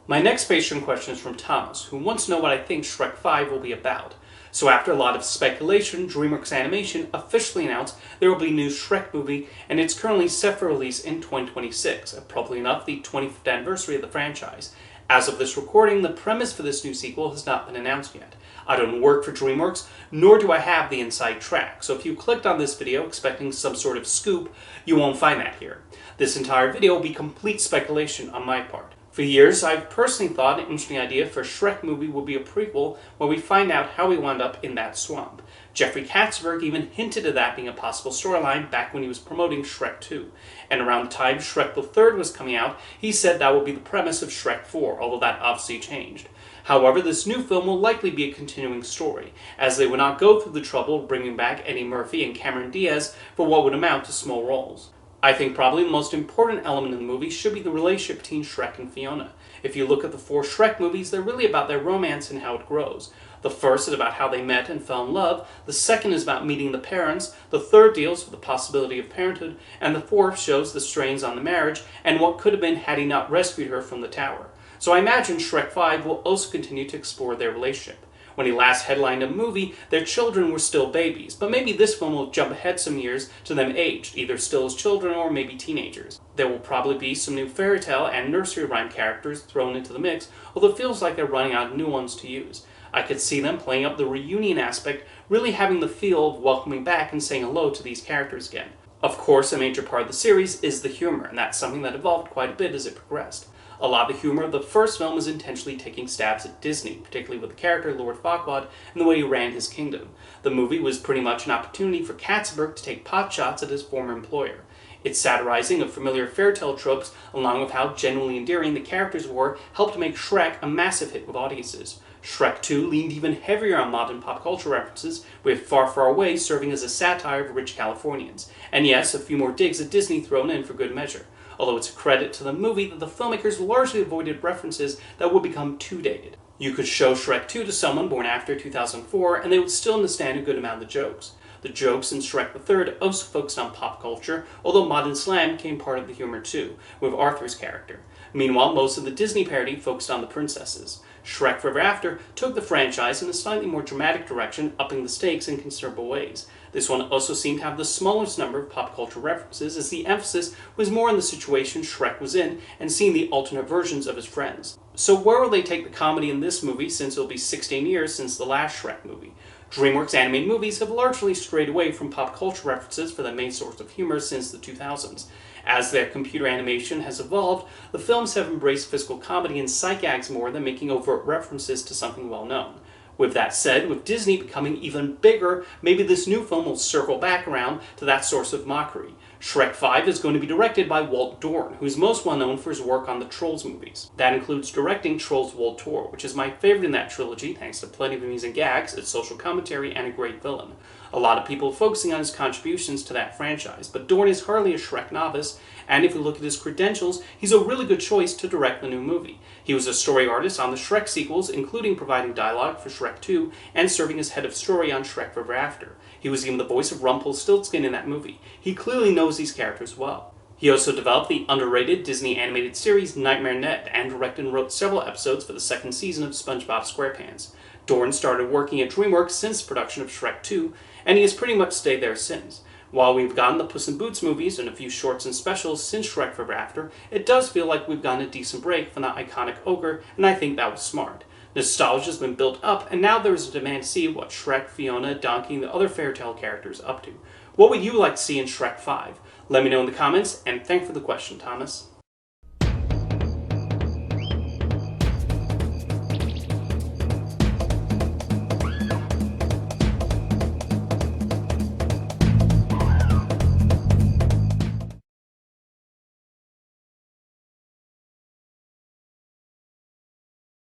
My next Patreon question is from Thomas, who wants to know what I think Shrek 5 will be about. So after a lot of speculation, DreamWorks Animation officially announced there will be a new Shrek movie, and it's currently set for release in 2026, probably enough the 25th anniversary of the franchise. As of this recording, the premise for this new sequel has not been announced yet. I don't work for DreamWorks, nor do I have the inside track, so if you clicked on this video expecting some sort of scoop, you won't find that here. This entire video will be complete speculation on my part. For years, I've personally thought an interesting idea for a Shrek movie would be a prequel where we find out how we wound up in that swamp. Jeffrey Katzenberg even hinted at that being a possible storyline back when he was promoting Shrek 2. And around the time Shrek the Third was coming out, he said that would be the premise of Shrek 4, although that obviously changed. However, this new film will likely be a continuing story, as they would not go through the trouble of bringing back Eddie Murphy and Cameron Diaz for what would amount to small roles. I think probably the most important element in the movie should be the relationship between Shrek and Fiona. If you look at the 4 Shrek movies, they're really about their romance and how it grows. The first is about how they met and fell in love, the second is about meeting the parents, the third deals with the possibility of parenthood, and the fourth shows the strains on the marriage and what could have been had he not rescued her from the tower. So I imagine Shrek 5 will also continue to explore their relationship. When he last headlined a movie, their children were still babies, but maybe this film will jump ahead some years to them aged, either still as children or maybe teenagers. There will probably be some new fairy tale and nursery rhyme characters thrown into the mix, although it feels like they're running out of new ones to use. I could see them playing up the reunion aspect, really having the feel of welcoming back and saying hello to these characters again. Of course, a major part of the series is the humor, and that's something that evolved quite a bit as it progressed. A lot of the humor of the first film was intentionally taking stabs at Disney, particularly with the character Lord Farquaad and the way he ran his kingdom. The movie was pretty much an opportunity for Katzenberg to take potshots at his former employer. Its satirizing of familiar fairytale tropes, along with how genuinely endearing the characters were, helped make Shrek a massive hit with audiences. Shrek 2 leaned even heavier on modern pop culture references, with Far Far Away serving as a satire of rich Californians. And yes, a few more digs at Disney thrown in for good measure. Although it's a credit to the movie that the filmmakers largely avoided references that would become too dated. You could show Shrek 2 to someone born after 2004 and they would still understand a good amount of the jokes. The jokes in Shrek the Third also focused on pop culture, although modern slang became part of the humor too, with Arthur's character. Meanwhile, most of the Disney parody focused on the princesses. Shrek Forever After took the franchise in a slightly more dramatic direction, upping the stakes in considerable ways. This one also seemed to have the smallest number of pop culture references, as the emphasis was more on the situation Shrek was in and seeing the alternate versions of his friends. So where will they take the comedy in this movie, since it'll be 16 years since the last Shrek movie? DreamWorks animated movies have largely strayed away from pop culture references for their main source of humor since the 2000s. As their computer animation has evolved, the films have embraced physical comedy and sight gags more than making overt references to something well known. With that said, with Disney becoming even bigger, maybe this new film will circle back around to that source of mockery. Shrek 5 is going to be directed by Walt Dohrn, who's most well known for his work on the Trolls movies. That includes directing Trolls World Tour, which is my favorite in that trilogy thanks to plenty of amusing gags, its social commentary, and a great villain. A lot of people are focusing on his contributions to that franchise, but Dohrn is hardly a Shrek novice, and if you look at his credentials, he's a really good choice to direct the new movie. He was a story artist on the Shrek sequels, including providing dialogue for Shrek 2 and serving as head of story on Shrek Forever After. He was even the voice of Rumpelstiltskin in that movie. He clearly knows these characters well. He also developed the underrated Disney animated series Nightmare Ned and directed and wrote several episodes for the second season of SpongeBob SquarePants. Dohrn started working at DreamWorks since production of Shrek 2, and he has pretty much stayed there since. While we've gotten the Puss in Boots movies and a few shorts and specials since Shrek Forever After, it does feel like we've gotten a decent break from that iconic ogre, and I think that was smart. Nostalgia's been built up, and now there's a demand to see what Shrek, Fiona, Donkey, and the other fairytale characters are up to. What would you like to see in Shrek 5? Let me know in the comments, and thanks for the question, Thomas.